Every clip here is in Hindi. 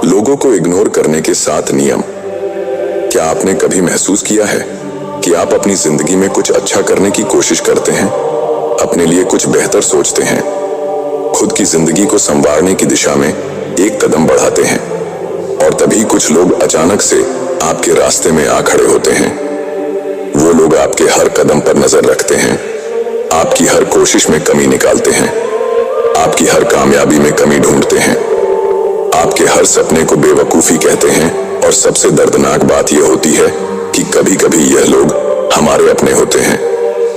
लोगों को इग्नोर करने के 7 नियम। क्या आपने कभी महसूस किया है कि आप अपनी जिंदगी में कुछ अच्छा करने की कोशिश करते हैं, अपने लिए कुछ बेहतर सोचते हैं, खुद की जिंदगी को संवारने की दिशा में एक कदम बढ़ाते हैं, और तभी कुछ लोग अचानक से आपके रास्ते में आ खड़े होते हैं। वो लोग आपके हर कदम पर नजर रखते हैं, आपकी हर कोशिश में कमी निकालते हैं, आपकी हर कामयाबी में कमी ढूंढते हैं, आपके हर सपने को बेवकूफी कहते हैं। और सबसे दर्दनाक बात यह होती है कि कभी कभी यह लोग हमारे अपने होते हैं,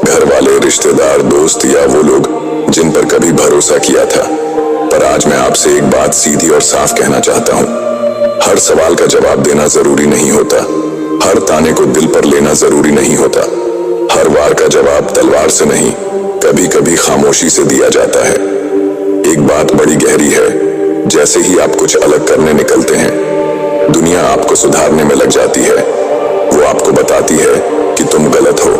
घर वाले, रिश्तेदार, दोस्त, या वो लोग जिन पर कभी भरोसा किया था। पर आज मैं आपसे एक बात सीधी और साफ कहना चाहता हूँ। हर सवाल का जवाब देना जरूरी नहीं होता, हर ताने को दिल पर लेना जरूरी नहीं होता, हर वार का जवाब तलवार से नहीं, कभी कभी खामोशी से दिया जाता है। एक बात बड़ी गहरी है, जैसे ही आप कुछ अलग करने निकलते हैं, दुनिया आपको सुधारने में लग जाती है। वो आपको बताती है कि तुम गलत हो,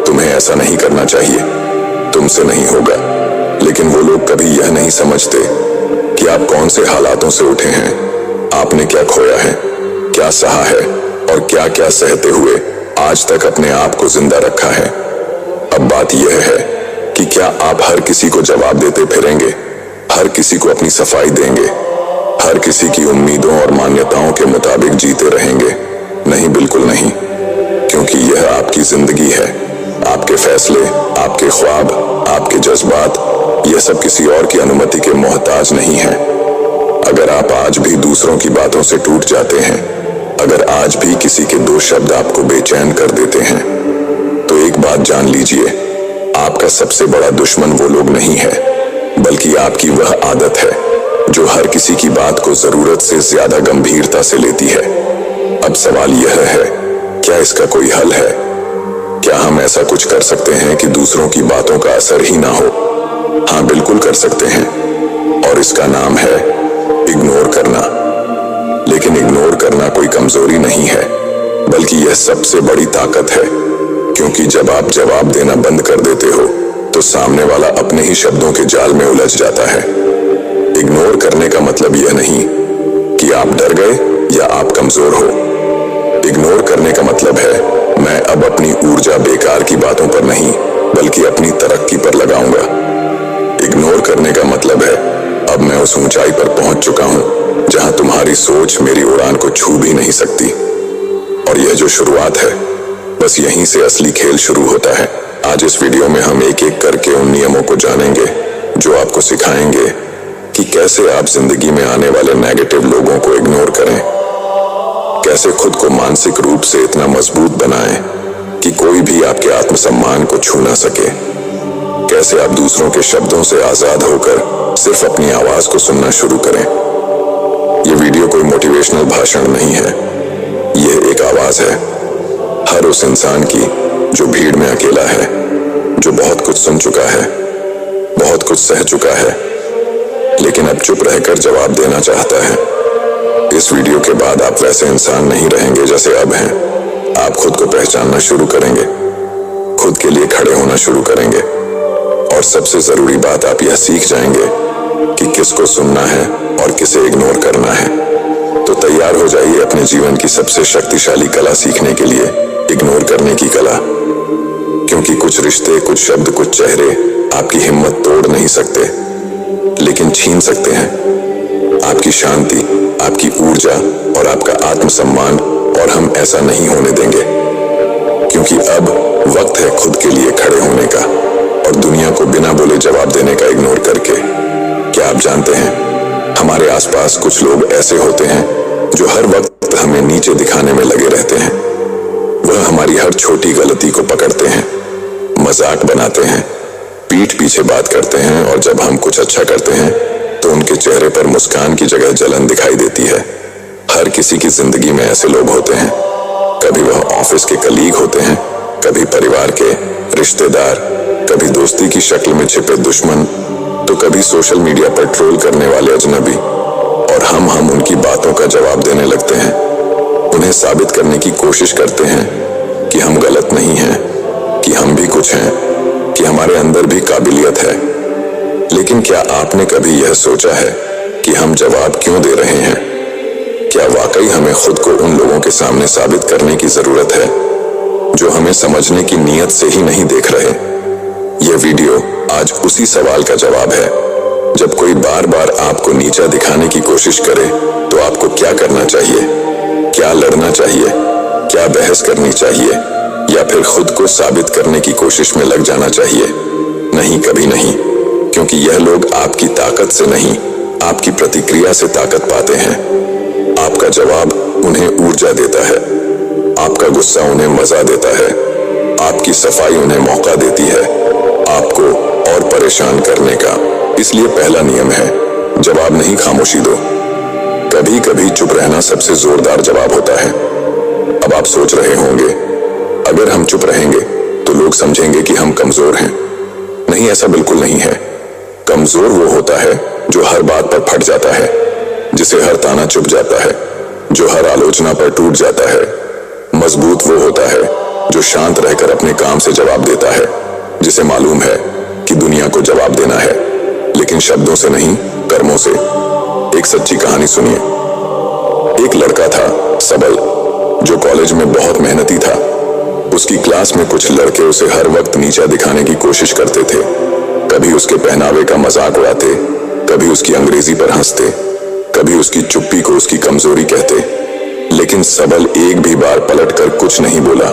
तुम्हें ऐसा नहीं करना चाहिए, तुमसे नहीं होगा। लेकिन वो लोग कभी यह नहीं समझते कि आप कौन से हालातों से उठे हैं, आपने क्या खोया है, क्या सहा है, और क्या क्या सहते हुए आज तक अपने आप को जिंदा रखा है। अब बात यह है कि क्या आप हर किसी को जवाब देते फिरेंगे, हर किसी को अपनी सफाई देंगे, हर किसी की उम्मीदों और मान्यताओं के मुताबिक जीते रहेंगे? नहीं, बिल्कुल नहीं, क्योंकि यह आपकी जिंदगी है। आपके फैसले, आपके ख्वाब, आपके जज्बात, यह सब किसी और की अनुमति के मोहताज नहीं है। अगर आप आज भी दूसरों की बातों से टूट जाते हैं, अगर आज भी किसी के 2 शब्द आपको बेचैन कर देते हैं, तो एक बात जान लीजिए, आपका सबसे बड़ा दुश्मन वो लोग नहीं है, बल्कि आपकी वह आदत है जो हर किसी की बात को जरूरत से ज्यादा गंभीरता से लेती है। अब सवाल यह है, क्या इसका कोई हल है? क्या हम ऐसा कुछ कर सकते हैं कि दूसरों की बातों का असर ही ना हो? हाँ, बिल्कुल कर सकते हैं, और इसका नाम है इग्नोर करना। लेकिन इग्नोर करना कोई कमजोरी नहीं है, बल्कि यह सबसे बड़ी ताकत है, क्योंकि जब आप जवाब देना बंद कर देते हो तो सामने वाला अपने ही शब्दों के जाल में उलझ जाता है। इग्नोर करने का मतलब यह नहीं कि आप डर गए या आप कमजोर हो। इग्नोर करने का मतलब है, मैं अब अपनी ऊर्जा बेकार की बातों पर नहीं, बल्कि अपनी तरक्की पर लगाऊंगा। इग्नोर करने का मतलब है, अब मैं उस ऊंचाई पर पहुंच चुका हूं जहां तुम्हारी सोच मेरी उड़ान को छू भी नहीं सकती। और यह जो शुरुआत है, बस यहीं से असली खेल शुरू होता है। आज इस वीडियो में हम एक एक करके उन नियमों को जानेंगे जो आपको सिखाएंगे कि कैसे आप जिंदगी में आने वाले नेगेटिव लोगों को इग्नोर करें, कैसे खुद को मानसिक रूप से इतना मजबूत बनाएं कि कोई भी आपके आत्मसम्मान को छू ना सके, कैसे आप दूसरों के शब्दों से आजाद होकर सिर्फ अपनी आवाज को सुनना शुरू करें। यह वीडियो कोई मोटिवेशनल भाषण नहीं है, यह एक आवाज है हर उस इंसान की जो भीड़ में अकेला है, जो बहुत कुछ सुन चुका है, बहुत कुछ सह चुका है, लेकिन अब चुप रहकर जवाब देना चाहता है। इस वीडियो के बाद आप वैसे इंसान नहीं रहेंगे जैसे अब हैं। आप खुद को पहचानना शुरू करेंगे, खुद के लिए खड़े होना शुरू करेंगे, और सबसे जरूरी बात, आप यह सीख जाएंगे कि किसको सुनना है और किसे इग्नोर करना है। तो तैयार हो जाइए अपने जीवन की सबसे शक्तिशाली कला सीखने के लिए, इग्नोर करने की कला। क्योंकि कुछ रिश्ते, कुछ शब्द, कुछ चेहरे आपकी हिम्मत तोड़ नहीं सकते, लेकिन छीन सकते हैं आपकी शांति, आपकी ऊर्जा और आपका आत्मसम्मान। और हम ऐसा नहीं होने देंगे, क्योंकि अब वक्त है खुद के लिए खड़े होने का और दुनिया को बिना बोले जवाब देने का, इग्नोर करके। क्या आप जानते हैं, हमारे आसपास कुछ लोग ऐसे होते हैं जो हर वक्त हमें नीचे दिखाने में लगे रहते हैं। वह हमारी हर छोटी गलती को पकड़ते हैं, मजाक बनाते हैं, पीठ पीछे बात करते हैं, और जब हम कुछ अच्छा करते हैं तो उनके चेहरे पर मुस्कान की जगह जलन दिखाई देती है। हर किसी की जिंदगी में ऐसे लोग होते हैं। कभी वह ऑफिस के कलीग होते हैं, कभी परिवार के रिश्तेदार, कभी दोस्ती की शक्ल में छिपे दुश्मन, तो कभी सोशल मीडिया पर ट्रोल करने वाले अजनबी। और हम उनकी बातों का जवाब देने लगते हैं, उन्हें साबित करने की कोशिश करते हैं कि हम गलत नहीं हैं, कि हम भी कुछ हैं, कि हमारे अंदर भी काबिलियत है। लेकिन क्या आपने कभी यह सोचा है कि हम जवाब क्यों दे रहे हैं? क्या वाकई हमें खुद को उन लोगों के सामने साबित करने की जरूरत है जो हमें समझने की नीयत से ही नहीं देख रहे? यह वीडियो आज उसी सवाल का जवाब है। जब कोई बार बार आपको नीचा दिखाने की कोशिश करे तो आपको क्या करना चाहिए? क्या लड़ना चाहिए? क्या बहस करनी चाहिए? या फिर खुद को साबित करने की कोशिश में लग जाना चाहिए? नहीं, कभी नहीं, क्योंकि यह लोग आपकी ताकत से नहीं, आपकी प्रतिक्रिया से ताकत पाते हैं। आपका जवाब उन्हें ऊर्जा देता है, आपका गुस्सा उन्हें मजा देता है, आपकी सफाई उन्हें मौका देती है आपको और परेशान करने का। इसलिए पहला नियम है, जवाब नहीं, खामोशी दो। कभी कभी चुप रहना सबसे जोरदार जवाब होता है। अब आप सोच रहे होंगे, अगर हम चुप रहेंगे तो लोग समझेंगे कि हम कमजोर हैं। नहीं, ऐसा बिल्कुल नहीं है। कमजोर वो होता है जो हर बात पर फट जाता है, जिसे हर ताना चुभ जाता है, जो हर आलोचना पर टूट जाता है। मजबूत वो होता है जो शांत रहकर अपने काम से जवाब देता है, जिसे मालूम है कि दुनिया को जवाब देना है, लेकिन शब्दों से नहीं, कर्मों से। एक सच्ची कहानी सुनिए। एक लड़का था, सबल, जो कॉलेज में बहुत मेहनती था। उसकी क्लास में कुछ लड़के उसे हर वक्त नीचा दिखाने की कोशिश करते थे। कभी उसके पहनावे का मजाक उड़ाते, कभी उसकी अंग्रेजी पर हंसते, कभी उसकी चुप्पी को उसकी कमजोरी कहते। लेकिन सबल एक भी बार पलटकर कुछ नहीं बोला,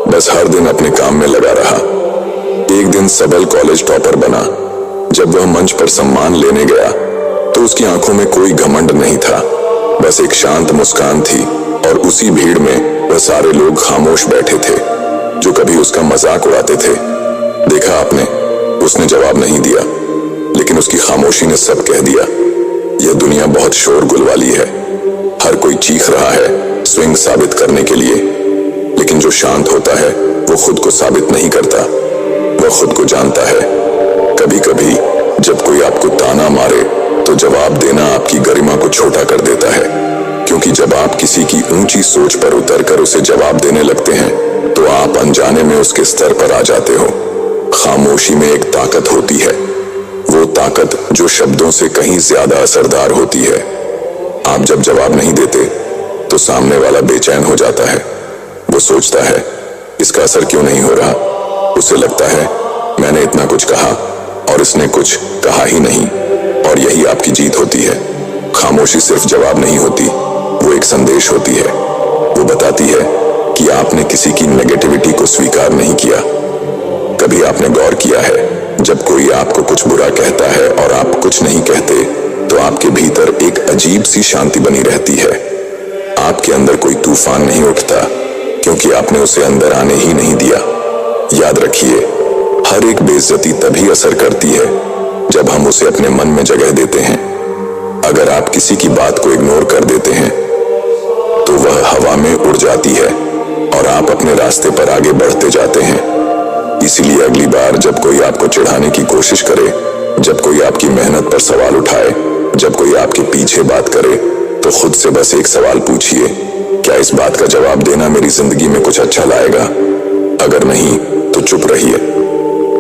बस हर दिन अपने काम में लगा रहा। एक दिन सबल कॉलेज टॉपर बना। जब वह मंच पर सम्मान लेने गया तो उसकी आंखों में कोई घमंड नहीं था, बस एक शांत मुस्कान थी। और उसी भीड़ में वह सारे लोग खामोश बैठे थे जो कभी उसका मजाक उड़ाते थे। देखा आपने, उसने जवाब नहीं दिया, लेकिन उसकी खामोशी ने सब कह दिया। यह दुनिया बहुत शोरगुल वाली है, हर कोई चीख रहा है स्विंग साबित करने के लिए, लेकिन जो शांत होता है वो खुद को साबित नहीं करता, वह खुद को जानता है। कभी कभी जब कोई आपको ताना मारे तो जवाब देना आपकी गरिमा को छोटा कर देता है, क्योंकि जब आप किसी की ऊंची सोच पर उतरकर उसे जवाब देने लगते हैं तो आप अनजाने में उसके स्तर पर आ जाते हो। खामोशी में एक ताकत होती है, वो ताकत जो शब्दों से कहीं ज्यादा असरदार होती है। आप जब जवाब नहीं देते तो सामने वाला बेचैन हो जाता है। वो सोचता है, इसका असर क्यों नहीं हो रहा? उसे लगता है, मैंने इतना कुछ कहा और इसने कुछ कहा ही नहीं। और यही आपकी जीत होती है। खामोशी सिर्फ जवाब नहीं होती, वो एक संदेश होती है। वो बताती है कि आपने किसी की नेगेटिविटी को स्वीकार नहीं किया। कभी आपने गौर किया है, जब कोई आपको कुछ बुरा कहता है और आप कुछ नहीं कहते तो आपके भीतर एक अजीब सी शांति बनी रहती है। आपके अंदर कोई तूफान नहीं उठता, क्योंकि आपने उसे अंदर आने ही नहीं दिया। याद रखिए, हर एक बेइज्जती तभी असर करती है जब हम उसे अपने मन में जगह देते हैं। अगर आप किसी की बात को इग्नोर कर देते हैं तो वह हवा में उड़ जाती है और आप अपने रास्ते पर आगे बढ़ते जाते हैं। इसीलिए अगली बार जब कोई आपको चिढ़ाने की कोशिश करे, जब कोई आपकी मेहनत पर सवाल उठाए, जब कोई आपके पीछे बात करे, तो खुद से बस एक सवाल पूछिए, क्या इस बात का जवाब देना मेरी जिंदगी में कुछ अच्छा लाएगा? अगर नहीं तो चुप रहिए,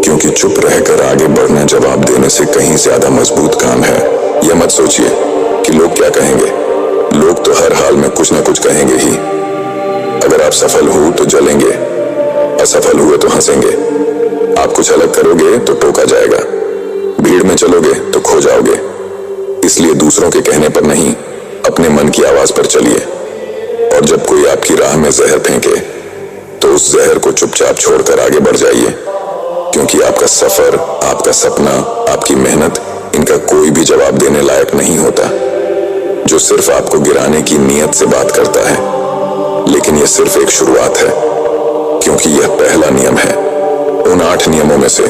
क्योंकि चुप रहकर आगे बढ़ना जवाब देने से कहीं ज्यादा मजबूत काम है। यह मत सोचिए कि लोग क्या कहेंगे, लोग तो हर हाल में कुछ ना कुछ कहेंगे ही। अगर आप सफल हो तो जलेंगे, असफल हुए तो हंसेंगे, आप कुछ अलग करोगे तो टोका जाएगा, भीड़ में चलोगे तो खो जाओगे। इसलिए दूसरों के कहने पर नहीं, अपने मन की आवाज पर चलिए। और जब कोई आपकी राह में जहर फेंके तो उस जहर को चुपचाप छोड़कर आगे बढ़ जाइए, क्योंकि आपका सफर, आपका सपना, आपकी मेहनत, इनका कोई भी जवाब देने लायक नहीं होता। जो सिर्फ आपको गिराने की नीयत से बात करता है। लेकिन यह सिर्फ एक शुरुआत है, क्योंकि यह पहला नियम है उन 8 नियमों में से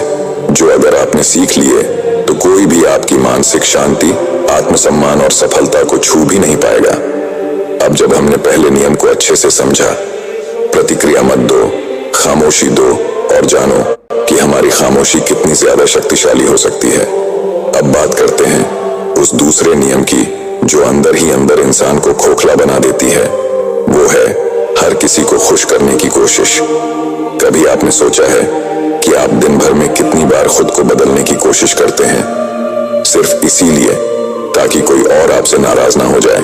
जो अगर आपने सीख लिए तो कोई भी आपकी मानसिक शांति, आत्मसम्मान और सफलता को छू भी नहीं पाएगा। अब जब हमने पहले नियम को अच्छे से समझा, प्रतिक्रिया मत दो, खामोशी दो और जानो कि हमारी खामोशी कितनी ज्यादा शक्तिशाली हो सकती है। अब बात करते हैं उस दूसरे नियम की जो अंदर ही अंदर इंसान को खोखला बना देती है। वो है हर किसी को खुश करने की कोशिश। कभी आपने सोचा है कि आप दिन भर में कितनी बार खुद को बदलने की कोशिश करते हैं, सिर्फ इसीलिए ताकि कोई और आपसे नाराज ना हो जाए?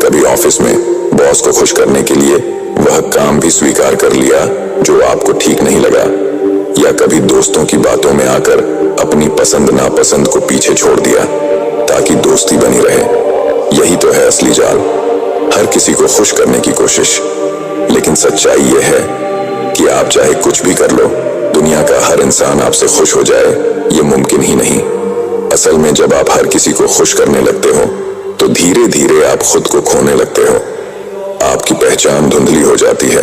कभी ऑफिस में बॉस को खुश करने के लिए वह काम भी स्वीकार कर लिया जो आपको ठीक नहीं लगा, या कभी दोस्तों की बातों में आकर अपनी पसंद नापसंद को पीछे छोड़ दिया ताकि दोस्ती बनी रहे। यही तो है असली जाल, हर किसी को खुश करने की कोशिश। लेकिन सच्चाई यह है कि आप चाहे कुछ भी कर लो, दुनिया का हर इंसान आपसे खुश हो जाए ये मुमकिन ही नहीं। असल में जब आप हर किसी को खुश करने लगते हो तो धीरे धीरे आप खुद को खोने लगते हो। आपकी पहचान धुंधली हो जाती है।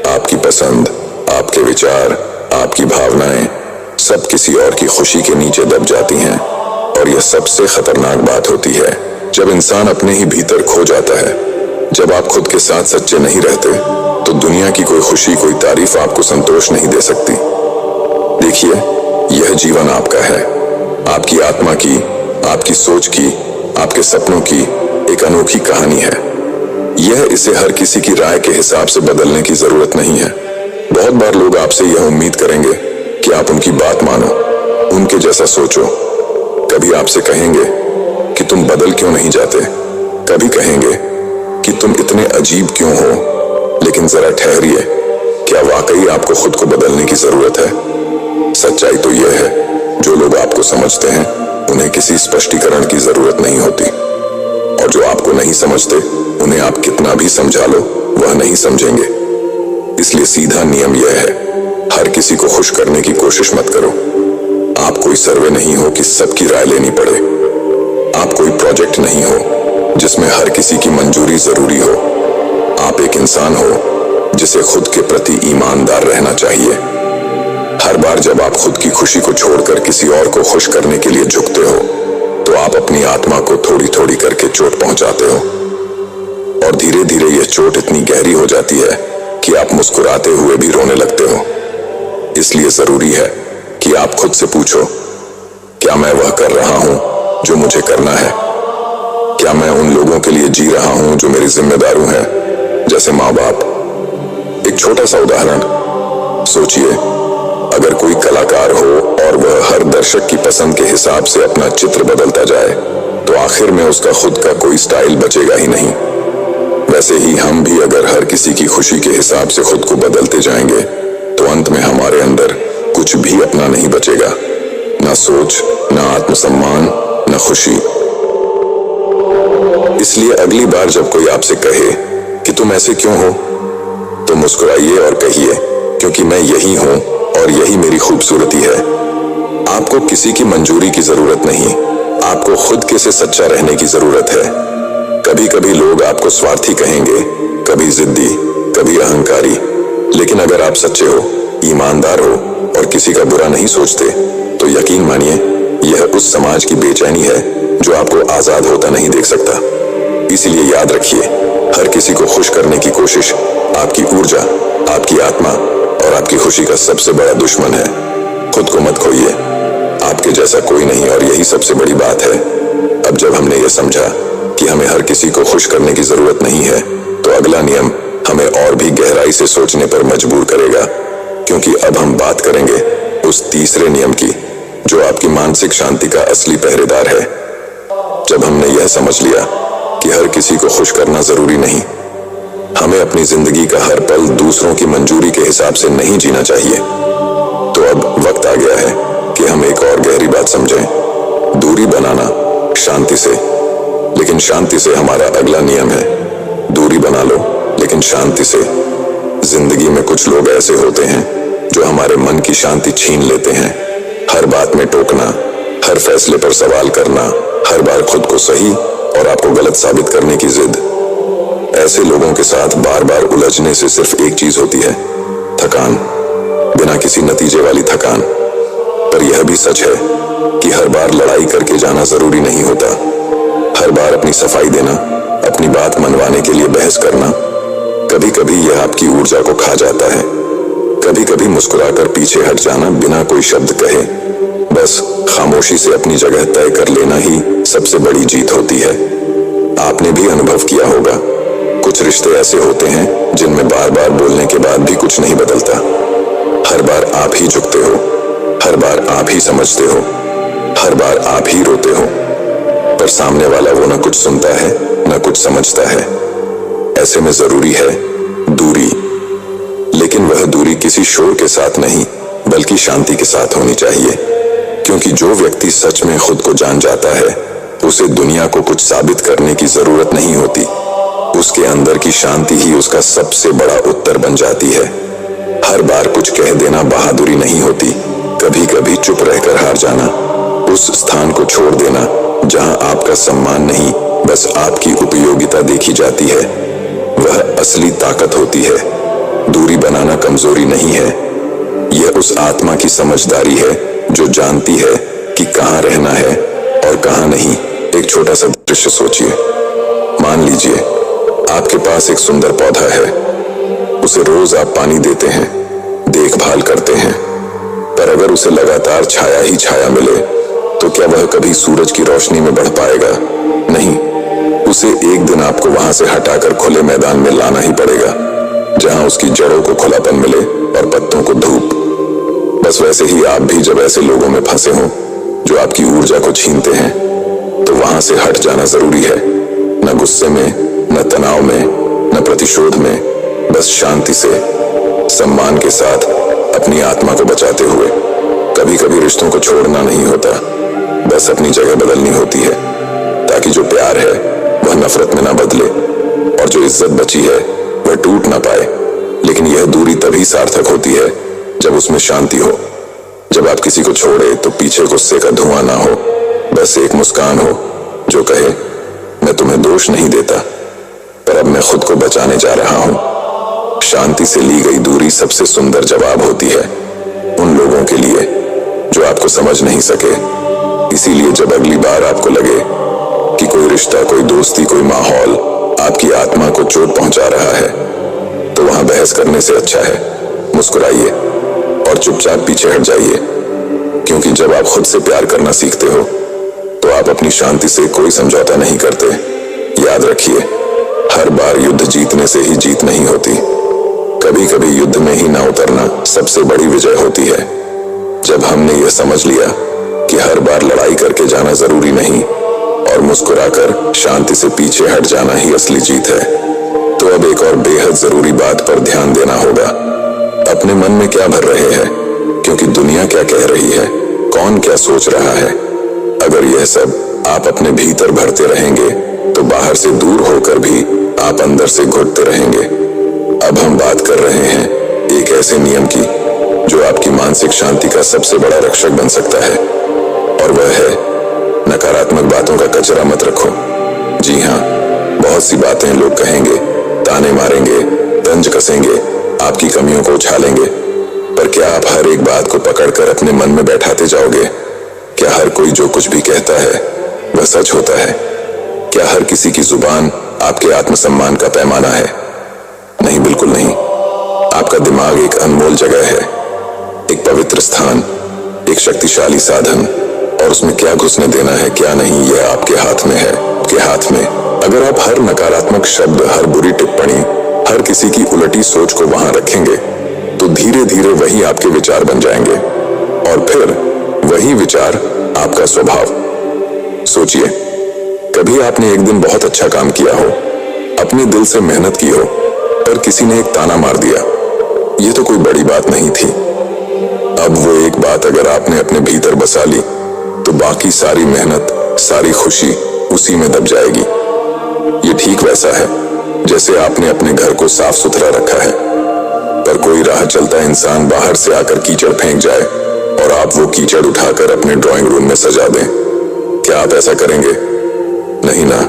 आपकी पसंद, आपके विचार, आपकी भावनाएं सब किसी और की खुशी के नीचे दब जाती हैं। और यह सबसे खतरनाक बात होती है जब इंसान अपने ही भीतर खो जाता है। जब आप खुद के साथ सच्चे नहीं रहते तो दुनिया की कोई खुशी, कोई तारीफ आपको संतोष नहीं दे सकती। देखिए, यह जीवन आपका है, आपकी आत्मा की, आपकी सोच की, आपके सपनों की एक अनोखी कहानी है। यह इसे हर किसी की राय के हिसाब से बदलने की जरूरत नहीं है। बहुत बार लोग आपसे यह उम्मीद करेंगे कि आप उनकी बात मानो, उनके जैसा सोचो। कभी आपसे कहेंगे कि तुम बदल क्यों नहीं जाते, कभी कहेंगे कि तुम इतने अजीब क्यों हो। लेकिन जरा ठहरिए, क्या वाकई आपको खुद को बदलने की जरूरत है? सच्चाई तो यह है, जो लोग आपको समझते हैं उन्हें किसी स्पष्टीकरण की जरूरत नहीं होती, और जो आपको नहीं समझते उन्हें आप कितना भी समझा लो वह नहीं समझेंगे। इसलिए सीधा नियम यह है, हर किसी को खुश करने की कोशिश मत करो। आप कोई सर्वे नहीं हो कि सबकी राय लेनी पड़े। आप कोई प्रोजेक्ट नहीं हो जिसमें हर किसी की मंजूरी जरूरी हो। आप एक इंसान हो जिसे खुद के प्रति ईमानदार रहना चाहिए। हर बार जब आप खुद की खुशी को छोड़कर किसी और को खुश करने के लिए झुकते हो तो आप अपनी आत्मा को थोड़ी थोड़ी करके चोट पहुंचाते हो, और धीरे धीरे यह चोट इतनी गहरी हो जाती है कि आप मुस्कुराते हुए भी रोने लगते हो। इसलिए जरूरी है कि आप खुद से पूछो, क्या मैं वह कर रहा हूं जो मुझे करना है? क्या मैं उन लोगों के लिए जी रहा हूं जो मेरी जिम्मेदारी है, जैसे माँ बाप? एक छोटा सा उदाहरण सोचिए, अगर कोई कलाकार हो और वह हर दर्शक की पसंद के हिसाब से अपना चित्र बदलता जाए तो आखिर में उसका खुद का कोई स्टाइल बचेगा ही नहीं। वैसे ही हम भी अगर हर किसी की खुशी के हिसाब से खुद को बदलते जाएंगे तो अंत में हमारे अंदर कुछ भी अपना नहीं बचेगा, ना सोच, ना आत्मसम्मान, ना खुशी। इसलिए अगली बार जब कोई आपसे कहे कि तुम ऐसे क्यों हो, तो मुस्कुराइए और कहिए, क्योंकि मैं यही हूं और यही मेरी खूबसूरती है। आपको किसी की मंजूरी की जरूरत नहीं, आपको खुद के से सच्चा रहने की जरूरत है। कभी कभी लोग आपको स्वार्थी कहेंगे, कभी जिद्दी, कभी अहंकारी, लेकिन अगर आप सच्चे हो, ईमानदार हो और किसी का बुरा नहीं सोचते तो यकीन मानिए यह उस समाज की बेचैनी है जो आपको आजाद होता नहीं देख सकता। इसीलिए याद रखिए, हर किसी को खुश करने की कोशिश आपकी ऊर्जा, आपकी आत्मा और आपकी खुशी का सबसे बड़ा दुश्मन है। खुद को मत खोइए, आपके जैसा कोई नहीं, और यही सबसे बड़ी बात है। अब जब हमने ये समझा कि हमें हर किसी को खुश करने की जरूरत नहीं है, तो अगला नियम हमें और भी गहराई से सोचने पर मजबूर करेगा, क्योंकि अब हम बात करेंगे उस तीसरे नियम की जो आपकी मानसिक शांति का असली पहरेदार है। जब हमने यह समझ लिया कि हर किसी को खुश करना जरूरी नहीं, हमें अपनी जिंदगी का हर पल दूसरों की मंजूरी के हिसाब से नहीं जीना चाहिए, तो अब वक्त आ गया है कि हम एक और गहरी बात समझें। दूरी बनाना शांति से, लेकिन शांति से हमारा अगला नियम है, दूरी बना लो लेकिन शांति से। जिंदगी में कुछ लोग ऐसे होते हैं जो हमारे मन की शांति छीन लेते हैं। हर बात में टोकना, हर फैसले पर सवाल करना, हर बार खुद को सही और आपको गलत साबित करने की जिद। ऐसे लोगों के साथ बार बार उलझने से सिर्फ एक चीज होती है, थकान, बिना किसी नतीजे वाली थकान। पर यह भी सच है कि हर बार लड़ाई करके जाना जरूरी नहीं होता। हर बार अपनी सफाई देना, अपनी बात मनवाने के लिए बहस करना, कभी कभी यह आपकी ऊर्जा को खा जाता है। कभी कभी मुस्कुराकर पीछे हट जाना बिना कोई शब्द कहे, बस खामोशी से अपनी जगह तय कर लेना ही सबसे बड़ी जीत होती है। आपने भी अनुभव किया होगा, कुछ रिश्ते ऐसे होते हैं जिनमें बार बार बोलने के बाद भी कुछ नहीं बदलता। हर बार आप ही झुकते हो, हर बार आप ही समझते हो, हर बार आप ही रोते हो, पर सामने वाला वो न कुछ सुनता है न कुछ समझता है। ऐसे में जरूरी है दूरी, लेकिन वह दूरी किसी शोर के साथ नहीं बल्कि शांति के साथ होनी चाहिए, क्योंकि जो व्यक्ति सच में खुद को जान जाता है उसे दुनिया को कुछ साबित करने की जरूरत नहीं होती। उसके अंदर की शांति ही उसका सबसे बड़ा उत्तर बन जाती है। हर बार कुछ कह देना बहादुरी नहीं होती, कभी कभी चुप रहकर हार जाना, उस स्थान को छोड़ देना जहां आपका सम्मान नहीं बस आपकी उपयोगिता देखी जाती है, वह असली ताकत होती है। दूरी बनाना कमजोरी नहीं है, यह उस आत्मा की समझदारी है जो जानती है कि कहां रहना है और कहां नहीं। एक छोटा सा दृश्य सोचिए। मान लीजिए आपके पास एक सुंदर पौधा है, उसे रोज आप पानी देते हैं, देखभाल करते हैं, पर अगर उसे लगातार छाया ही छाया मिले तो क्या वह कभी सूरज की रोशनी में बढ़ पाएगा? नहीं, उसे एक दिन आपको वहां से हटाकर खुले मैदान में लाना ही पड़ेगा, जहां उसकी जड़ों को खुलापन मिले और पत्तों को धूप। बस वैसे ही आप भी जब ऐसे लोगों में फंसे हों जो आपकी ऊर्जा को छीनते हैं, तो वहां से हट जाना जरूरी है। न गुस्से में, न तनाव में, न प्रतिशोध में, बस शांति से, सम्मान के साथ, अपनी आत्मा को बचाते हुए। कभी कभी रिश्तों को छोड़ना नहीं होता, बस अपनी जगह बदलनी होती है, ताकि जो प्यार है वह नफरत में ना बदले और जो इज्जत बची है वह टूट ना पाए। लेकिन यह दूरी तभी सार्थक होती है जब उसमें शांति हो। जब आप किसी को छोड़े तो पीछे गुस्से का धुआं ना हो, बस एक मुस्कान हो जो कहे, मैं तुम्हें दोष नहीं देता, पर अब मैं खुद को बचाने जा रहा हूं। शांति से ली गई दूरी सबसे सुंदर जवाब होती है उन लोगों के लिए जो आपको समझ नहीं सके। इसीलिए जब अगली बार आपको लगे कि कोई रिश्ता, कोई दोस्ती, कोई माहौल आपकी आत्मा को चोट पहुंचा रहा है, तो वहां बहस करने से अच्छा है मुस्कुराइए और चुपचाप पीछे हट जाइए, क्योंकि जब आप खुद से प्यार करना सीखते हो तो आप अपनी शांति से कोई समझौता नहीं करते। याद रखिए, हर बार युद्ध जीतने से ही जीत नहीं होती, कभी कभी युद्ध में ही ना उतरना सबसे बड़ी विजय होती है। जब हमने यह समझ लिया कि हर बार लड़ाई करके जाना जरूरी नहीं और मुस्कुराकर शांति से पीछे हट जाना ही असली जीत है, तो अब एक और बेहद जरूरी बात पर ध्यान देना होगा। अपने मन में क्या भर रहे हैं, क्योंकि दुनिया क्या कह रही है, कौन क्या सोच रहा है। अगर यह सब आप अपने भीतर भरते रहेंगे तो बाहर से दूर होकर भी आप अंदर से घुटते रहेंगे। अब हम बात कर रहे हैं एक ऐसे नियम की जो आपकी मानसिक शांति का सबसे बड़ा रक्षक बन सकता है, और वह है नकारात्मक बातों का कचरा मत रखो। जी हाँ, बहुत सी बातें लोग कहेंगे, ताने मारेंगे, तंज कसेंगे, आपकी कमियों को उछालेंगे, पर क्या आप हर एक बात को पकड़कर अपने मन में बैठाते जाओगे? क्या हर कोई जो कुछ भी कहता है वह सच होता है? क्या हर किसी की जुबान आपके आत्मसम्मान का पैमाना है? नहीं, बिल्कुल नहीं। आपका दिमाग एक अनमोल जगह है, एक पवित्र स्थान, एक शक्तिशाली साधन, और उसमें क्या घुसने देना है क्या नहीं यह आपके हाथ में है, आपके हाथ में। अगर आप हर नकारात्मक शब्द, हर बुरी टिप्पणी, हर किसी की उलटी सोच को वहां रखेंगे तो धीरे धीरे वही आपके विचार बन जाएंगे और फिर वही विचार आपका स्वभाव। सोचिए, कभी आपने एक दिन बहुत अच्छा काम किया हो, अपने दिल से मेहनत की हो, पर किसी ने एक ताना मार दिया। ये तो कोई बड़ी बात नहीं थी। अब वो एक बात अगर आपने अपने भीतर बसा ली तो बाकी सारी मेहनत, सारी खुशी उसी में दब जाएगी। ये ठीक वैसा है जैसे आपने अपने घर को साफ सुथरा रखा है, पर कोई राह चलता इंसान बाहर से आकर कीचड़ फेंक जाए और आप वो कीचड़ उठाकर अपने ड्राइंग रूम में सजा दें। क्या आप ऐसा करेंगे? नहीं ना।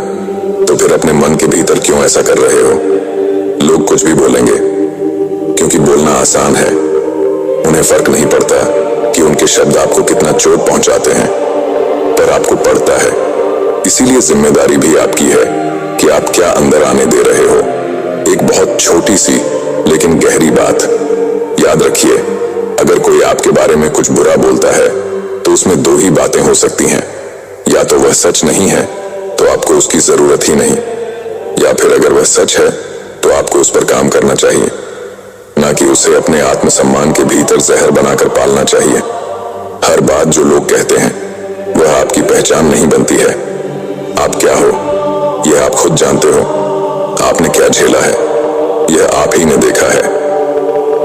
तो फिर अपने मन के भीतर क्यों ऐसा कर रहे हो? लोग कुछ भी बोलेंगे, क्योंकि बोलना आसान है। उन्हें फर्क नहीं पड़ता कि उनके शब्द आपको कितना चोट पहुंचाते हैं, पर आपको पड़ता है। इसीलिए जिम्मेदारी भी आपकी है कि आप क्या अंदर आने दे रहे हो। एक बहुत छोटी सी लेकिन गहरी बात याद रखिए, अगर कोई आपके बारे में कुछ बुरा बोलता है तो उसमें दो ही बातें हो सकती हैं, या तो वह सच नहीं है तो आपको उसकी जरूरत ही नहीं, या फिर अगर वह सच है तो आपको उस पर काम करना चाहिए, ना कि उसे अपने आत्मसम्मान के भीतर जहर बनाकर पालना चाहिए। हर बात जो लोग कहते हैं वह आपकी पहचान नहीं बनती है, आप क्या हो यह आप खुद जानते हो। आपने क्या झेला है यह आप ही ने देखा है।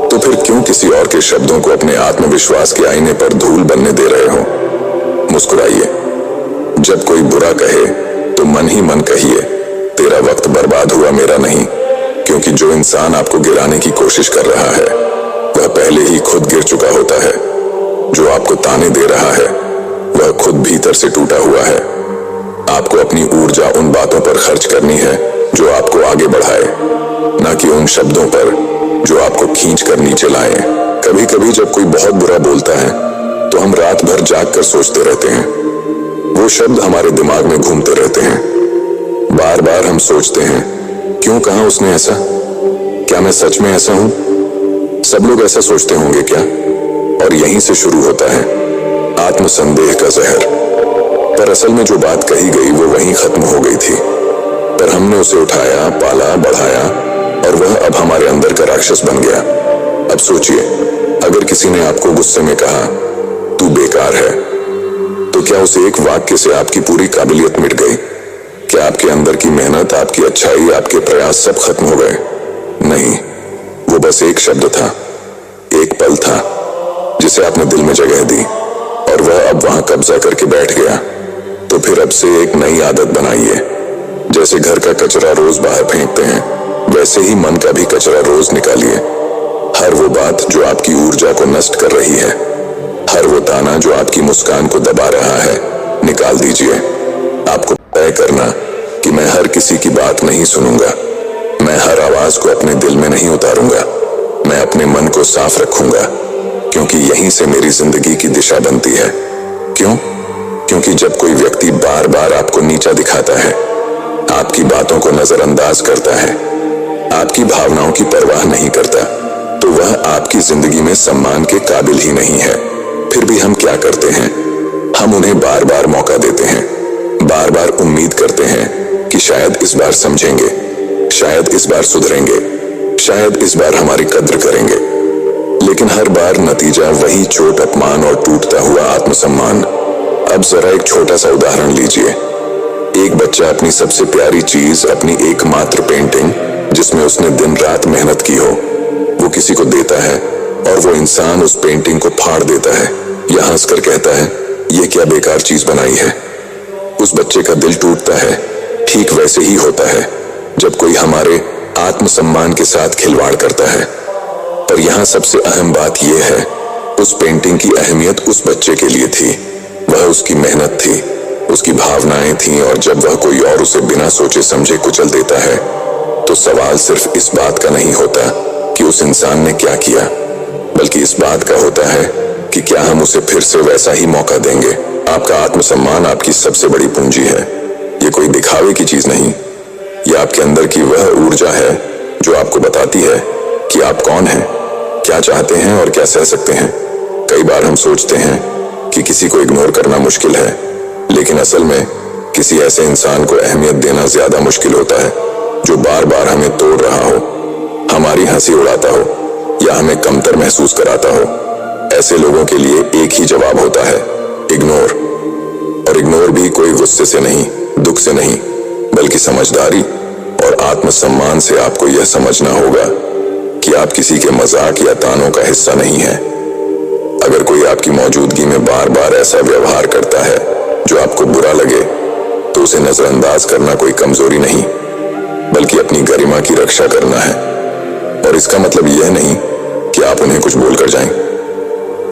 तो फिर क्यों किसी और के शब्दों को अपने आत्मविश्वास के आईने पर धूल बनने दे रहे हो। मुस्कुराइए। जब कोई बुरा कहे तो मन ही मन कहिए, तेरा वक्त बर्बाद हुआ, मेरा नहीं। क्योंकि जो इंसान आपको गिराने की कोशिश कर रहा है वह पहले ही खुद गिर चुका होता है। जो आपको ताने दे रहा है वह खुद भीतर से टूटा हुआ है। आपको अपनी ऊर्जा उन बातों पर खर्च करनी है जो आपको आगे बढ़ाए, न कि उन शब्दों पर जो आपको खींच कर नीचे लाए। कभी कभी जब कोई बहुत बुरा बोलता है तो हम रात भर जाग कर सोचते रहते हैं। वो शब्द हमारे दिमाग में घूमते रहते हैं। बार बार हम सोचते हैं, क्यों कहा उसने ऐसा? क्या मैं सच में ऐसा हूं? सब लोग ऐसा सोचते होंगे क्या? और यहीं से शुरू होता है आत्मसंदेह का जहर। पर असल में जो बात कही गई वो वहीं खत्म हो गई थी, पर हमने उसे उठाया, पाला, बढ़ाया और वह अब हमारे अंदर का राक्षस बन गया। अब सोचिए, अगर किसी ने आपको गुस्से में कहा तू बेकार है, तो क्या उस एक वाक्य से आपकी पूरी काबिलियत मिट गई? क्या आपके अंदर की मेहनत, आपकी अच्छाई, आपके प्रयास सब खत्म हो गए? नहीं, वो बस एक शब्द था, एक पल था जिसे आपने दिल में जगह दी और वह अब वहां कब्जा करके बैठ गया। तो फिर अब से एक नई आदत बनाइए। जैसे घर का कचरा रोज बाहर फेंकते हैं, वैसे ही मन का भी कचरा रोज निकालिए। हर वो बात जो आपकी ऊर्जा को नष्ट कर रही है, हर वो ताना जो आपकी मुस्कान को दबा रहा है, निकाल दीजिए। आपको तय करना कि मैं हर किसी की बात नहीं सुनूंगा, मैं हर आवाज को अपने दिल में नहीं उतारूंगा, मैं अपने मन को साफ रखूंगा, क्योंकि यहीं से मेरी जिंदगी की दिशा बनती है। क्यों? क्योंकि जब कोई व्यक्ति बार बार आपको नीचा दिखाता है, आपकी बातों को नजरअंदाज करता है, आपकी भावनाओं की परवाह नहीं करता, तो वह आपकी जिंदगी में सम्मान के काबिल ही नहीं है। फिर भी हम क्या करते हैं? हम उन्हें बार बार मौका देते हैं, बार बार उम्मीद करते हैं कि शायद इस बार समझेंगे, शायद इस बार सुधरेंगे, शायद इस बार हमारी कद्र करेंगे। लेकिन हर बार नतीजा वही चोट, अपमान और टूटता हुआ आत्मसम्मान। अब जरा एक छोटा सा उदाहरण लीजिए। एक बच्चा अपनी सबसे प्यारी चीज, अपनी एकमात्र पेंटिंग जिसमें उसने दिन रात मेहनत की हो, वो किसी को देता है और वो इंसान उस पेंटिंग को फाड़ देता है या हंसकर कहता है, ये क्या बेकार चीज बनाई है। उस बच्चे का दिल टूटता है। ठीक वैसे ही होता है जब कोई हमारे आत्मसम्मान के साथ खिलवाड़ करता है। पर यहाँ सबसे अहम बात यह है, उस पेंटिंग की अहमियत उस बच्चे के लिए थी, वह उसकी मेहनत थी, उसकी भावनाएं थीं, और जब वह कोई और उसे बिना सोचे समझे कुचल देता है, तो सवाल सिर्फ इस बात का नहीं होता कि उस इंसान ने क्या किया, बल्कि इस बात का होता है कि क्या हम उसे फिर से वैसा ही मौका देंगे। आपका आत्मसम्मान आपकी सबसे बड़ी पूंजी है। ये कोई दिखावे की चीज नहीं, ये आपके अंदर की वह ऊर्जा है जो आपको बताती है कि आप कौन हैं, क्या चाहते हैं और क्या सह सकते हैं। कई बार हम सोचते हैं कि किसी को इग्नोर करना मुश्किल है, लेकिन असल में किसी ऐसे इंसान को अहमियत देना ज्यादा मुश्किल होता है जो बार बार हमें तोड़ रहा हो, हमारी हंसी उड़ाता हो या हमें कमतर महसूस कराता हो। ऐसे लोगों के लिए एक ही जवाब होता है, इग्नोर। और इग्नोर भी कोई गुस्से से नहीं, दुख से नहीं, बल्कि समझदारी और आत्मसम्मान से। आपको यह समझना होगा कि आप किसी के मजाक या तानों का हिस्सा नहीं है। अगर कोई आपकी मौजूदगी में बार बार ऐसा व्यवहार करता है जो आपको बुरा लगे, तो उसे नजरअंदाज करना कोई कमजोरी नहीं, बल्कि अपनी गरिमा की रक्षा करना है। और इसका मतलब यह नहीं कि आप उन्हें कुछ बोलकर जाएं,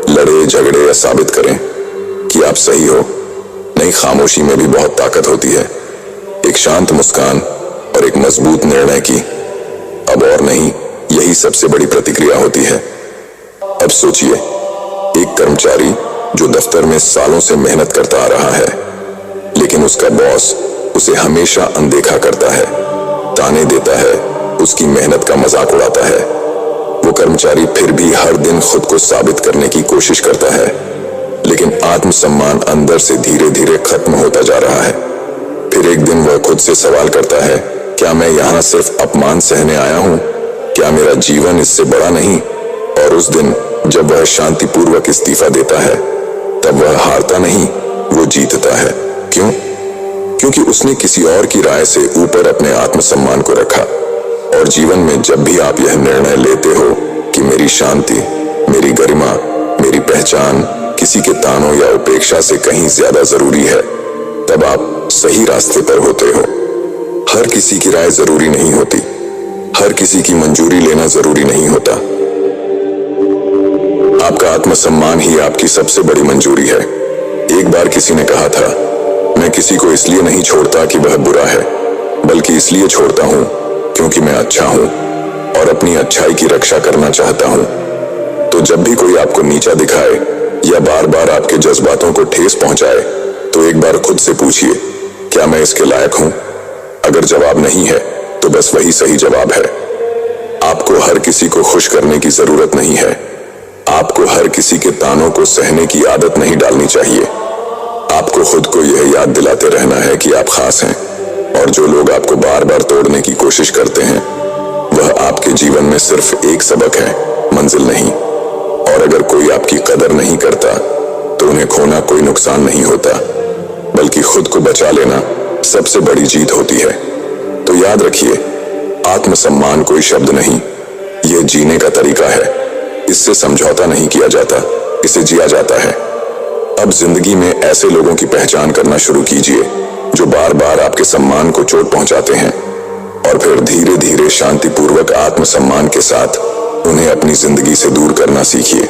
लड़े झगड़े या साबित करें कि आप सही हो। नहीं, खामोशी में भी बहुत ताकत होती है। एक शांत मुस्कान और एक मजबूत निर्णय की अब और नहीं, यही सबसे बड़ी प्रतिक्रिया होती है। अब सोचिए, एक कर्मचारी जो दफ्तर में सालों से मेहनत करता आ रहा है, लेकिन उसका बॉस उसे हमेशा अनदेखा करता है, ताने देता है, उसकी मेहनत का मजाक उड़ाता है। वो कर्मचारी फिर भी हर दिन खुद को साबित करने की कोशिश करता है, लेकिन आत्मसम्मान अंदर से धीरे धीरे खत्म होता जा रहा है। फिर एक दिन वह खुद से सवाल करता है, क्या मैं यहाँ सिर्फ अपमान सहने आया हूँ? क्या मेरा जीवन इससे बड़ा नहीं? और उस दिन जब वह शांतिपूर्वक इस्तीफा देता है, तब वह हारता नहीं, वो जीतता है। क्यों? क्योंकि उसने किसी और की राय से ऊपर अपने आत्मसम्मान को रखा। और जीवन में जब भी आप यह निर्णय लेते हो कि मेरी शांति, मेरी गरिमा, मेरी पहचान किसी के तानों या उपेक्षा से कहीं ज्यादा जरूरी है, तब आप सही रास्ते पर होते हो। हर किसी की राय जरूरी नहीं होती, हर किसी की मंजूरी लेना जरूरी नहीं होता। आपका आत्मसम्मान ही आपकी सबसे बड़ी मंजूरी है। एक बार किसी ने कहा था, मैं किसी को इसलिए नहीं छोड़ता कि वह बुरा है, बल्कि इसलिए छोड़ता हूं क्योंकि मैं अच्छा हूं और अपनी अच्छाई की रक्षा करना चाहता हूं। तो जब भी कोई आपको नीचा दिखाए या बार बार आपके जज्बातों को ठेस पहुंचाए, तो एक बार खुद से पूछिए, क्या मैं इसके लायक हूं? अगर जवाब नहीं है तो बस वही सही जवाब है। आपको हर किसी को खुश करने की जरूरत नहीं है। आपको हर किसी के तानों को सहने की आदत नहीं डालनी चाहिए। आपको खुद को यह याद दिलाते रहना है कि आप खास हैं, और जो लोग आपको बार बार तोड़ने की कोशिश करते हैं, वह आपके जीवन में सिर्फ एक सबक है, मंजिल नहीं। और अगर कोई आपकी कदर नहीं करता तो उन्हें खोना कोई नुकसान नहीं होता, बल्कि खुद को बचा लेना सबसे बड़ी जीत होती है। तो याद रखिए, आत्मसम्मान कोई शब्द नहीं, यह जीने का तरीका है। इससे समझौता नहीं किया जाता, इसे जिया जाता है। अब जिंदगी में ऐसे लोगों की पहचान करना शुरू कीजिए जो बार बार आपके सम्मान को चोट पहुंचाते हैं, और फिर धीरे धीरे शांतिपूर्वक आत्मसम्मान के साथ उन्हें अपनी जिंदगी से दूर करना सीखिए।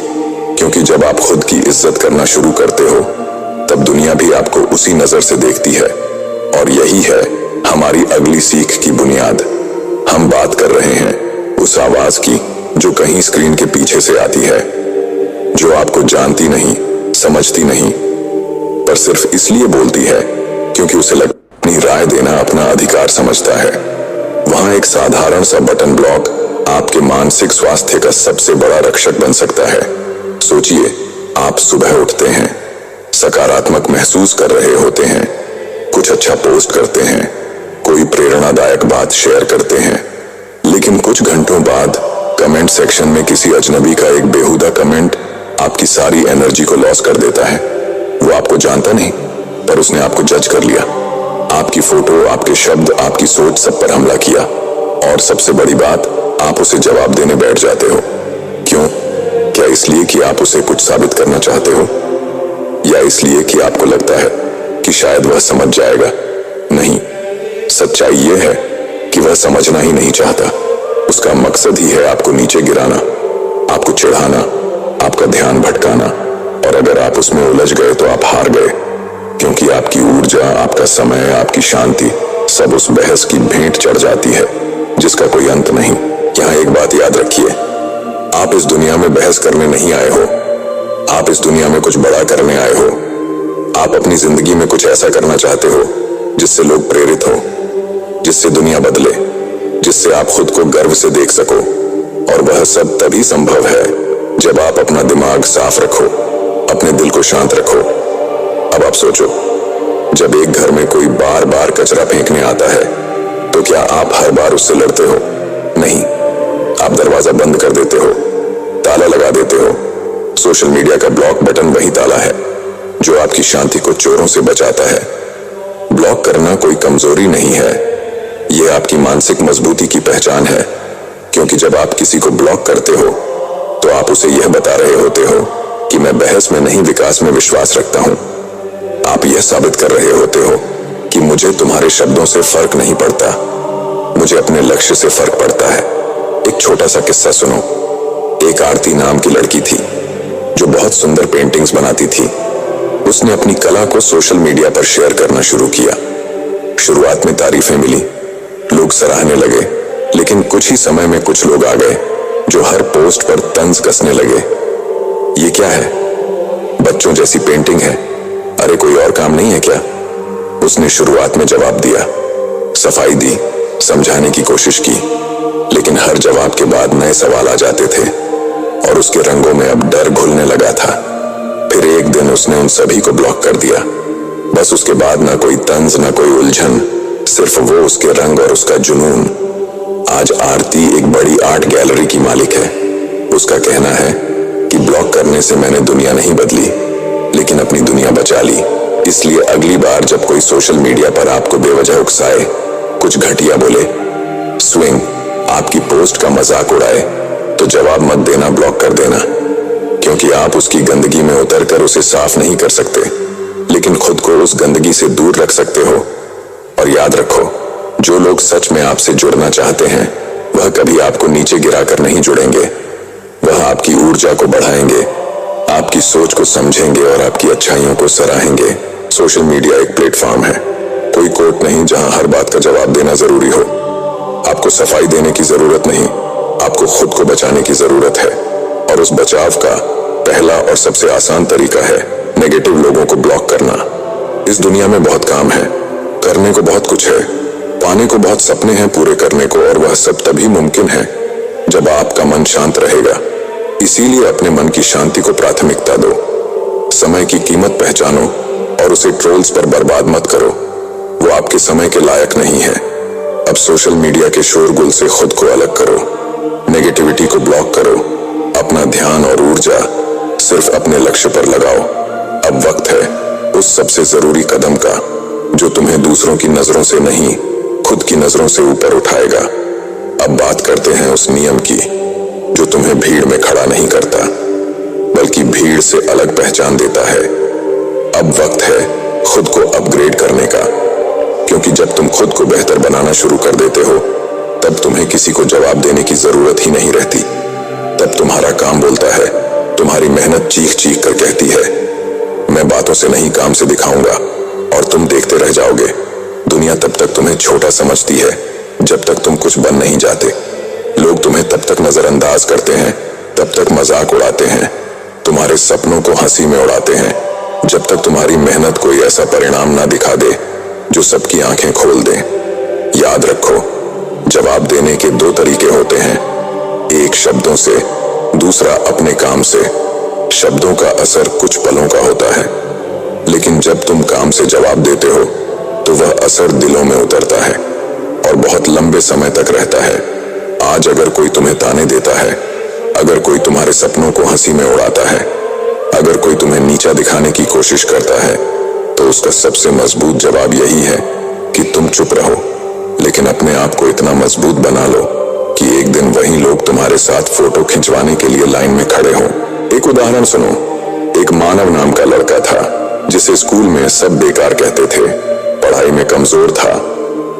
क्योंकि जब आप खुद की इज्जत करना शुरू करते हो, तब दुनिया भी आपको उसी नजर से देखती है। और यही है हमारी अगली सीख की बुनियाद। हम बात कर रहे हैं उस आवाज की जो कहीं स्क्रीन के पीछे से आती है, जो आपको जानती नहीं, समझती नहीं, पर सिर्फ इसलिए बोलती है क्योंकि उसे अपनी राय देना अपना अधिकार समझता है। वहां एक साधारण सा बटन ब्लॉक आपके मानसिक स्वास्थ्य का सबसे बड़ा रक्षक बन सकता है। सोचिए, आप सुबह उठते हैं, सकारात्मक महसूस कर रहे होते हैं, कुछ अच्छा पोस्ट करते हैं, कोई प्रेरणादायक बात शेयर करते हैं, लेकिन कुछ घंटों बाद कमेंट सेक्शन में किसी अजनबी का एक बेहुदा कमेंट आपकी सारी एनर्जी को लॉस कर देता है। वो आपको जानता नहीं, पर उसने आपको जज कर लिया। आपकी फोटो, आपके शब्द, आपकी सोच, सब पर हमला किया। और सबसे बड़ी बात, आप उसे जवाब देने बैठ जाते हो। क्यों? क्या इसलिए कि आप उसे कुछ साबित करना चाहते हो, या इसलिए कि आपको लगता है कि शायद वह समझ जाएगा? नहीं, सच्चाई यह है कि वह समझना ही नहीं चाहता। उसका मकसद ही है आपको नीचे गिराना, आपको चिढ़ाना, आपका ध्यान भटकाना। और अगर आप उसमें उलझ गए तो आप हार गए, क्योंकि आपकी ऊर्जा, आपका समय, आपकी शांति सब उस बहस की भेंट चढ़ जाती है जिसका कोई अंत नहीं। यहाँ एक बात याद रखिए, आप इस दुनिया में बहस करने नहीं आए हो, आप इस दुनिया में कुछ बड़ा करने आए हो। आप अपनी जिंदगी में कुछ ऐसा करना चाहते हो जिससे लोग प्रेरित हो, जिससे दुनिया बदले, जिससे आप खुद को गर्व से देख सको। और वह सब तभी संभव है जब आप अपना दिमाग साफ रखो, अपने दिल को शांत रखो। अब आप सोचो, जब एक घर में कोई बार बार कचरा फेंकने आता है, तो क्या आप हर बार उससे लड़ते हो? नहीं, आप दरवाजा बंद कर देते हो, ताला लगा देते हो। सोशल मीडिया का ब्लॉक बटन वही ताला है जो आपकी शांति को चोरों से बचाता है। ब्लॉक करना कोई कमजोरी नहीं है, यह आपकी मानसिक मजबूती की पहचान है। क्योंकि जब आप किसी को ब्लॉक करते हो, तो आप उसे यह बता रहे होते हो कि मैं बहस में नहीं, विकास में विश्वास रखता हूं। आप यह साबित कर रहे होते हो कि मुझे तुम्हारे शब्दों से फर्क नहीं पड़ता, मुझे अपने लक्ष्य से फर्क पड़ता है। एक छोटा सा किस्सा सुनो। एक आरती नाम की लड़की थी जो बहुत सुंदर पेंटिंग्स बनाती थी। उसने अपनी कला को सोशल मीडिया पर शेयर करना शुरू किया। शुरुआत में तारीफें मिली, लोग सराहने लगे, लेकिन कुछ ही समय में कुछ लोग आ गए जो हर पोस्ट पर तंज कसने लगे। ये क्या है? बच्चों जैसी पेंटिंग है, अरे कोई और काम नहीं है क्या? उसने शुरुआत में जवाब दिया, सफाई दी, समझाने की कोशिश की, लेकिन हर जवाब के बाद नए सवाल आ जाते थे और उसके रंगों में अब डर घुलने लगा था। फिर एक दिन उसने उन सभी को ब्लॉक कर दिया। बस उसके बाद ना कोई तंज, ना कोई उलझन, सिर्फ वो, उसके रंग और उसका जुनून। आज आरती एक बड़ी आर्ट गैलरी की मालिक है। उसका कहना है कि ब्लॉक करने से मैंने दुनिया नहीं बदली, लेकिन अपनी दुनिया बचा ली। इसलिए अगली बार जब कोई सोशल मीडिया पर आपको बेवजह उकसाए, कुछ घटिया बोले, स्विंग आपकी पोस्ट का मजाक उड़ाए, तो जवाब मत देना, ब्लॉक कर देना। क्योंकि आप उसकी गंदगी में उतरकर उसे साफ नहीं कर सकते, लेकिन खुद को उस गंदगी से दूर रख सकते हो। और याद रखो, जो लोग सच में आपसे जुड़ना चाहते हैं वह कभी आपको नीचे गिराकर नहीं जुड़ेंगे। वह आपकी ऊर्जा को बढ़ाएंगे, आपकी सोच को समझेंगे और आपकी अच्छाइयों को सराहेंगे। सोशल मीडिया एक प्लेटफॉर्म है, कोई कोर्ट नहीं जहां हर बात का जवाब देना जरूरी हो। आपको सफाई देने की जरूरत नहीं, आपको खुद को बचाने की जरूरत है। और उस बचाव का पहला और सबसे आसान तरीका है नेगेटिव लोगों को ब्लॉक करना। इस दुनिया में बहुत काम है, करने को बहुत कुछ है, पाने को बहुत सपने हैं पूरे करने को, और वह सब तभी मुमकिन है जब आपका मन शांत रहेगा। इसीलिए अपने मन की शांति को प्राथमिकता दो। समय की कीमत पहचानो और उसे ट्रोल्स पर बर्बाद मत करो, वो आपके समय के लायक नहीं है। अब सोशल मीडिया के शोरगुल से खुद को अलग करो, नेगेटिविटी को ब्लॉक करो, अपना ध्यान और ऊर्जा सिर्फ अपने लक्ष्य पर लगाओ। अब वक्त है उस सबसे जरूरी कदम का जो तुम्हें दूसरों की नजरों से नहीं, खुद की नजरों से ऊपर उठाएगा। अब बात करते हैं उस नियम की जो तुम्हें भीड़ में खड़ा नहीं करता, बल्कि भीड़ से अलग पहचान देता है। अब वक्त है खुद को अपग्रेड करने का, क्योंकि जब तुम खुद को बेहतर बनाना शुरू कर देते हो, तब तुम्हें किसी को जवाब देने की जरूरत ही नहीं रहती। तब तुम्हारा काम बोलता है, तुम्हारी मेहनत चीख चीख कर कहती है, मैं बातों से नहीं काम से दिखाऊंगा, और तुम देखते रह जाओगे। दुनिया तब तक तुम्हें छोटा समझती है जब तक तुम कुछ बन नहीं जाते। लोग तुम्हें तब तक नजरअंदाज करते हैं, तब तक मजाक उड़ाते हैं, तुम्हारे सपनों को हंसी में उड़ाते हैं, जब तक तुम्हारी मेहनत कोई ऐसा परिणाम ना दिखा दे जो सबकी आंखें खोल दे। याद रखो, जवाब देने के दो तरीके होते हैं, एक शब्दों से, दूसरा अपने काम से। शब्दों का असर कुछ पलों का होता है, लेकिन जब तुम काम से जवाब देते हो तो वह असर दिलों में उतरता है और बहुत लंबे समय तक रहता है। आज अगर कोई तुम्हें ताने देता है, अगर कोई तुम्हारे सपनों को हंसी में उड़ाता है, अगर कोई तुम्हें नीचा दिखाने की कोशिश करता है, तो उसका सबसे मजबूत जवाब यही है कि तुम चुप रहो, लेकिन अपने आप को इतना मजबूत बना लो कि एक दिन वही लोग तुम्हारे साथ फोटो खिंचवाने के लिए लाइन में खड़े हों। एक उदाहरण सुनो। एक मानव नाम का लड़का था जिसे स्कूल में सब बेकार कहते थे, पढ़ाई में कमजोर था,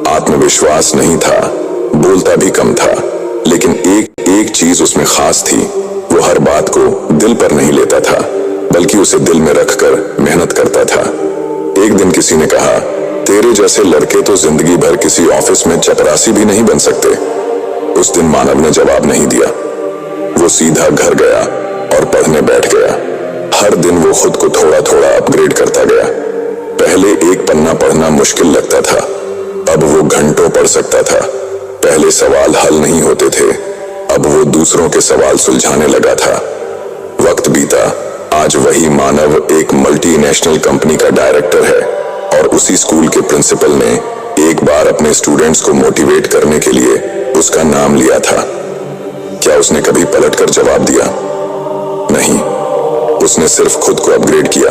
आत्मविश्वास नहीं था, बोलता भी कम था, लेकिन एक चीज उसमें खास थी, वो हर बात को दिल पर नहीं लेता था, बल्कि उसे दिल में रखकर मेहनत करता था। एक दिन किसी ने कहा, तेरे जैसे लड़के तो जिंदगी भर किसी ऑफिस में चपरासी भी नहीं बन सकते। उस दिन मानव ने जवाब नहीं दिया, वो सीधा घर गया और पढ़ने बैठ गया। हर दिन वो खुद को थोड़ा थोड़ा अपग्रेड करता गया। पहले एक पन्ना पढ़ना मुश्किल लगता था, अब वो घंटों पढ़ सकता था। पहले सवाल हल नहीं होते थे, अब वो दूसरों के सवाल सुलझाने लगा था। वक्त बीता, आज वही मानव एक मल्टीनेशनल कंपनी का डायरेक्टर है, और उसी स्कूल के प्रिंसिपल ने एक बार अपने स्टूडेंट्स को मोटिवेट करने के लिए उसका नाम लिया था। क्या उसने कभी पलटकर जवाब दिया? नहीं, उसने सिर्फ खुद को अपग्रेड किया,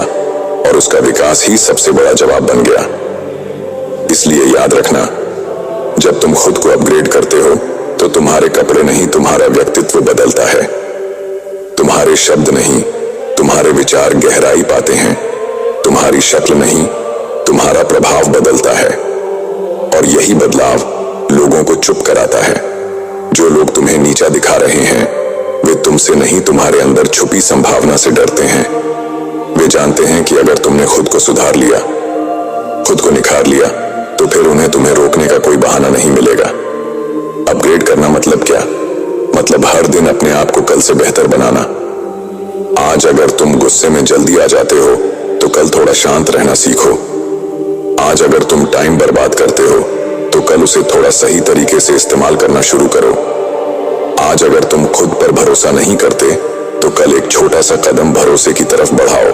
और उसका विकास ही सबसे बड़ा जवाब बन गया। इसलिए याद रखना, जब तुम खुद को अपग्रेड करते हो तो तुम्हारे कपड़े नहीं, तुम्हारा व्यक्तित्व बदलता है। तुम्हारे शब्द नहीं, तुम्हारे विचार गहराई पाते हैं। तुम्हारी शक्ल नहीं, तुम्हारा प्रभाव बदलता है, और यही बदलाव लोगों को चुप कराता है। जो लोग तुम्हें नीचा दिखा रहे हैं, वे तुमसे नहीं, तुम्हारे अंदर छुपी संभावना से डरते हैं। वे जानते हैं कि अगर तुमने खुद को सुधार लिया, खुद को निखार लिया, तो फिर उन्हें तुम्हें रोकने का कोई बहाना नहीं मिलेगा। अपग्रेड करना मतलब क्या? मतलब हर दिन अपने आप को कल से बेहतर बनाना। आज अगर तुम गुस्से में जल्दी आ जाते हो, तो कल थोड़ा शांत रहना सीखो। आज अगर तुम टाइम बर्बाद करते हो, तो कल उसे थोड़ा सही तरीके से इस्तेमाल करना शुरू करो। आज अगर तुम खुद पर भरोसा नहीं करते, तो कल एक छोटा सा कदम भरोसे की तरफ बढ़ाओ।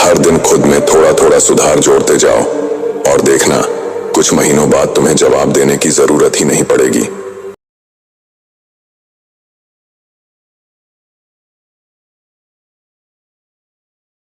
हर दिन खुद में थोड़ा थोड़ा सुधार जोड़ते जाओ, और देखना, कुछ महीनों बाद तुम्हें जवाब देने की जरूरत ही नहीं पड़ेगी।